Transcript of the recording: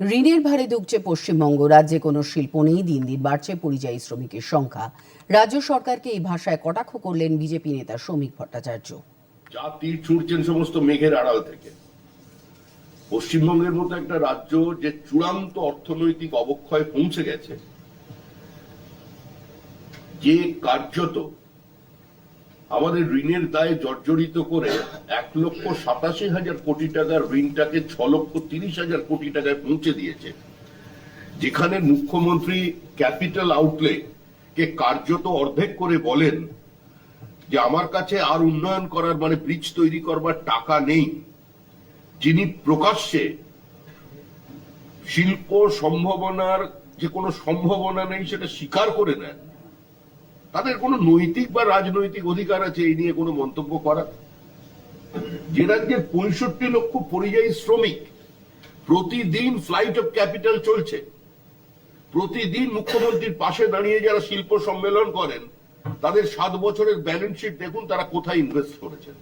ঋণের ভারে ধুঁকছে পশ্চিমবঙ্গ। রাজ্যে কোনো শিল্প নেই, দিন দিন বাড়ছে পরিযায়ী শ্রমিকের সংখ্যা। রাজ্য সরকারকে এই ভাষায় কটাক্ষ করলেন বিজেপি নেতা শ্রমিক ভট্টাচার্য। যা তীর ছুড়ছেন সমস্ত মেঘের আড়াল থেকে। পশ্চিমবঙ্গের মতো একটা রাজ্য যে চূড়ান্ত অর্থনৈতিক অবক্ষয়ে পৌঁছে গেছে, যে কার্যত আমাদের ঋণের দায়ে জর্জরিত করে 1,87,000 কোটি টাকার ঋণটাকে 6,30,000 কোটি টাকায় পৌঁছে দিয়েছে, যেখানে মুখ্যমন্ত্রী ক্যাপিটাল আউটলে কে কার্যত অর্ধেক করে বলেন যে আমার কাছে আর উন্নয়ন করার মানে ব্রিজ তৈরি করবার টাকা নেই, যিনি প্রকাশ্যে শিল্প সম্ভাবনার যে কোনো সম্ভাবনা নেই সেটা স্বীকার করে নেন, তাদের কোনো নৈতিক বা রাজনৈতিক অধিকার আছে এই নিয়ে কোনো মন্তব্য করার? যে রাজ্যের 65 লক্ষ পরিযায়ী শ্রমিক, প্রতিদিন ফ্লাইট অফ ক্যাপিটাল চলছে, প্রতিদিন মুখ্যমন্ত্রীর পাশে দাঁড়িয়ে যারা শিল্প সম্মেলন করেন, তাদের 7 বছরের ব্যালেন্স শিট দেখুন তারা কোথায় ইনভেস্ট করেছেন।